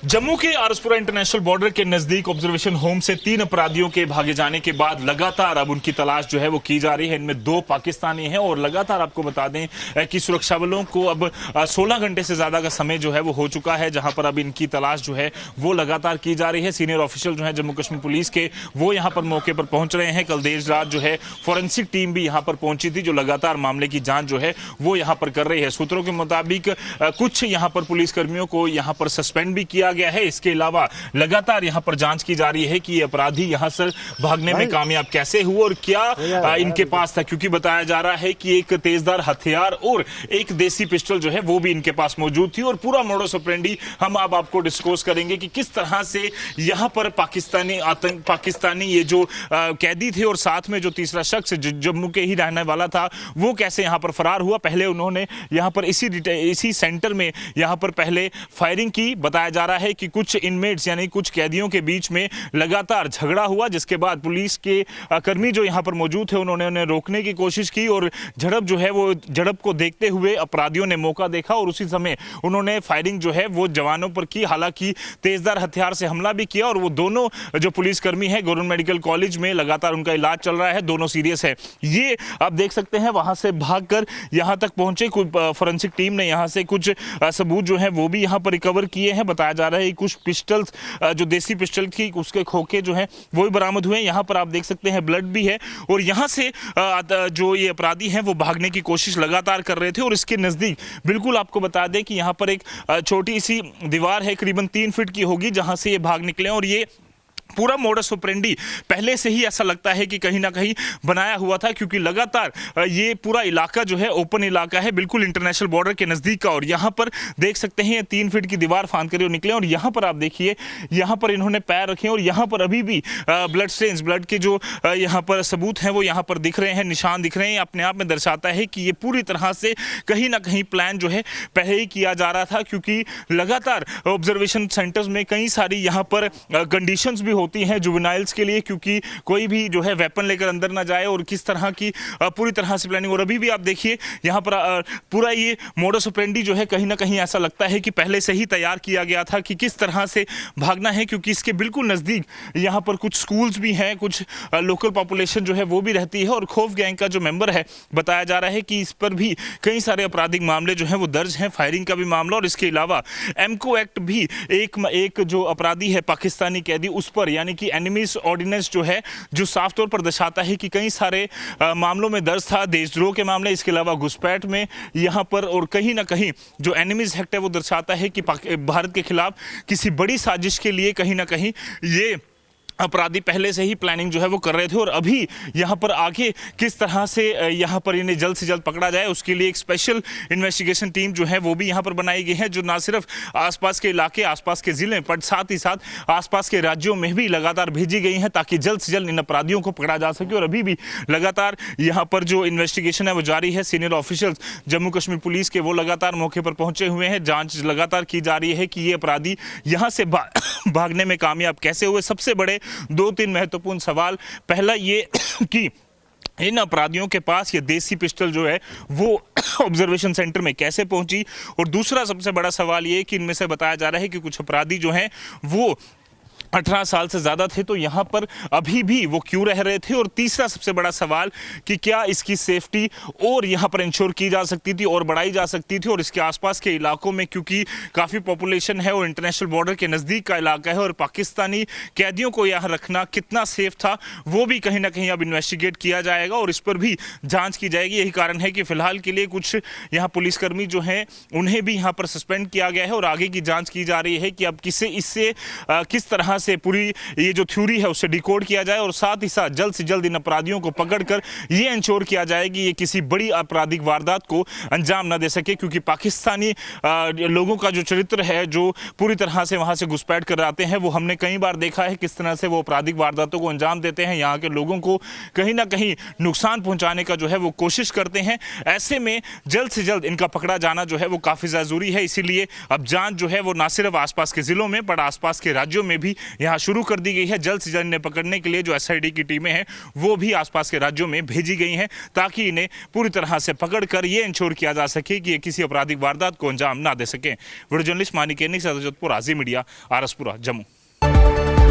जम्मू के Araspura international border के नजदीक ऑब्जर्वेशन होम से 3 अपराधियों के भागे जाने के बाद लगातार अब उनकी तलाश जो है वो की जा रही है। इनमें 2 पाकिस्तानी हैं और लगातार आपको बता दें कि सुरक्षा बलों को अब 16 घंटे से ज्यादा का समय जो है वो हो चुका है, जहां पर अब इनकी तलाश जो है वो लगातार की जा रही है। सीनियर ऑफिशियल जो है जम्मू कश्मीर पुलिस के वो यहां पर मौके पर पहुंच रहे हैं। कल देर रात जो है फॉरेंसिक टीम भी यहां पर पहुंची थी, जो लगातार मामले की जांच जो है वो यहां पर कर रही है। सूत्रों के मुताबिक कुछ यहां पर पुलिसकर्मियों को यहां पर सस्पेंड भी किया गया है। इसके अलावा लगातार यहां पर जांच की जा रही है कि ये अपराधी यहां से भागने में कामयाब कैसे हुए और क्या इनके पास था, क्योंकि बताया जा रहा है कि एक तेजदार हथियार और एक देसी पिस्टल जो है वो भी इनके पास मौजूद थी। और पूरा मोडस ऑपरेंडी हम अब आपको डिस्कस करेंगे कि किस तरह से यहां पर पाकिस्तानी ये जो कैदी थे और साथ में जो तीसरा शख्स जम्मू के ही रहने वाला था वो कैसे यहां पर फरार हुआ। पहले उन्होंने यहां पर इसी सेंटर में यहां पर पहले फायरिंग की। बताया जा रहा है कि कुछ इनमेट्स यानी कुछ कैदियों के बीच में लगातार झगड़ा हुआ, जिसके बाद पुलिस के कर्मी जो यहां पर मौजूद थे उन्होंने उन्हें रोकने की कोशिश की और झड़प जो है वो झड़प को देखते हुए अपराधियों ने मौका देखा और उसी समय उन्होंने फायरिंग जो है वो जवानों पर की। हालांकि तेजदार हथियार से हमला भी किया और वो दोनों जो पुलिसकर्मी है गवर्नमेंट मेडिकल कॉलेज में लगातार उनका इलाज चल रहा है, दोनों सीरियस है। ये आप देख सकते हैं वहां से भागकर यहां तक पहुंचे। फॉरेंसिक टीम ने यहां से कुछ सबूत जो है वो भी यहां पर रिकवर किए हैं। बताया जा रहा है कुछ पिस्टल्स जो देसी पिस्टल थी उसके खोखे जो हैं वो भी बरामद हुए हैं। यहां पर आप देख सकते हैं ब्लड भी है और यहां से जो ये अपराधी हैं वो भागने की कोशिश लगातार कर रहे थे। और इसके नजदीक बिल्कुल आपको बता दें कि यहां पर एक छोटी सी दीवार है, करीबन 3 फीट की होगी, जहां से ये भाग निकले। और ये पूरा मोडस ऑपरेंडी पहले से ही ऐसा लगता है कि कहीं ना कहीं बनाया हुआ था, क्योंकि लगातार ये पूरा इलाका जो है ओपन इलाका है, बिल्कुल इंटरनेशनल बॉर्डर के नजदीक का। और यहां पर देख सकते हैं 3 फीट की दीवार फांद कर निकले और यहां पर आप देखिए यहां पर इन्होंने पैर रखे और यहां पर अभी भी ब्लड स्टेन्स, ब्लड के जो यहां पर सबूत हैं वो यहां पर दिख रहे हैं, निशान दिख रहे हैं। अपने आप में दर्शाता है कि ये पूरी तरह से कहीं ना कहीं प्लान जो है पहले ही किया जा रहा था, क्योंकि लगातार ऑब्जर्वेशन सेंटर्स में कई सारी यहां पर कंडीशंस भी होती हैं जुवेनाइल्स के लिए, क्योंकि कोई भी जो है वेपन लेकर अंदर ना जाए और किस तरह की पूरी तरह से प्लानिंग। और अभी भी आप देखिए यहां पर पूरा ये मोडस ऑपरेंडी जो है कहीं ना कहीं ऐसा लगता है कि पहले से ही तैयार किया गया था कि किस तरह से भागना है, क्योंकि इसके बिल्कुल नजदीक यहां पर कुछ स्कूल्स भी हैं, कुछ लोकल पॉपुलेशन जो है वो भी रहती है। और खौफ गैंग का जो मेंबर है बताया जा रहा है कि इस पर भी कई सारे आपराधिक मामले जो है वो दर्ज हैं, फायरिंग का भी मामला। और इसके अलावा एमको एक्ट भी एक जो अपराधी है पाकिस्तानी कैदी उस पर, यानी कि एनिमीज ऑर्डिनेंस जो है जो साफ तौर पर दर्शाता है कि कई सारे मामलों में दर्ज था, देशद्रोह के मामले, इसके अलावा घुसपैठ में यहां पर। और कहीं ना कहीं जो एनिमीज एक्ट है वो दर्शाता है कि भारत के खिलाफ किसी बड़ी साजिश के लिए कहीं ना कहीं ये अपराधी पहले से ही प्लानिंग जो है वो कर रहे थे। और अभी यहां पर आगे किस तरह से यहां पर इन्हें जल्द से जल्द पकड़ा जाए उसके लिए एक स्पेशल इन्वेस्टिगेशन टीम जो है वो भी यहां पर बनाई गई है, जो ना सिर्फ आसपास के इलाके, आसपास के जिले पर साथ ही साथ आसपास के राज्यों में भी लगातार भेजी गई हैं, ताकि जल्द से जल्द इन अपराधियों को पकड़ा जा सके। और अभी भी लगातार यहां पर जो इन्वेस्टिगेशन है वो जारी है। Senior officials Jammu Kashmir police के वो लगातार मौके पर पहुंचे हुए हैं, जांच लगातार की जा रही है कि ये अपराधी यहां से भागने में कामयाब कैसे हुए। सबसे बड़े 2-3 महत्वपूर्ण सवाल, पहला ये कि इन अपराधियों के पास ये देसी पिस्टल जो है वो ऑब्जर्वेशन सेंटर में कैसे पहुंची। और दूसरा सबसे बड़ा सवाल ये कि इनमें से बताया जा रहा है कि कुछ अपराधी जो हैं वो 18 साल से ज़्यादा थे, तो यहाँ पर अभी भी वो क्यों रह रहे थे। और तीसरा सबसे बड़ा सवाल कि क्या इसकी सेफ्टी और यहाँ पर इंश्योर की जा सकती थी और बढ़ाई जा सकती थी। और इसके आसपास के इलाकों में क्योंकि काफ़ी पॉपुलेशन है और इंटरनेशनल बॉर्डर के नज़दीक का इलाका है, और पाकिस्तानी कैदियों को यहाँ रखना कितना सेफ था वो भी कहीं ना कहीं अब इन्वेस्टिगेट किया जाएगा और इस पर भी जाँच की जाएगी। यही कारण है कि फिलहाल के लिए कुछ यहाँ पुलिसकर्मी जो हैं उन्हें भी यहाँ पर सस्पेंड किया गया है और आगे की जाँच की जा रही है कि अब इससे किस तरह से पूरी ये जो थ्योरी है उसे डिकोड किया जाए और साथ ही साथ जल्द से जल्द इन अपराधियों को पकड़कर ये इंश्योर किया जाए कि ये किसी बड़ी आपराधिक वारदात को अंजाम न दे सके। क्योंकि पाकिस्तानी लोगों का जो चरित्र है जो पूरी तरह से वहां से घुसपैठ कर आते हैं, वो हमने कई बार देखा है किस तरह से वो आपराधिक वारदातों को अंजाम देते हैं, यहाँ के लोगों को कहीं ना कहीं नुकसान पहुंचाने का जो है वो कोशिश करते हैं। ऐसे में जल्द से जल्द इनका पकड़ा जाना जो है वो काफ़ी ज़रूरी है। इसीलिए अब जांच जो है वो ना सिर्फ आसपास के ज़िलों में पर आसपास के राज्यों में भी यहाँ शुरू कर दी गई है। जल्द से जल्द इन्हें पकड़ने के लिए जो एसआईटी की टीमें हैं वो भी आसपास के राज्यों में भेजी गई हैं, ताकि इन्हें पूरी तरह से पकड़कर ये इंश्योर किया जा सके कि ये किसी आपराधिक वारदात को अंजाम ना दे सके। वीडियो जर्नलिस्ट मानिक जोधपुर, आजी मीडिया, आरएसपुरा, जम्मू।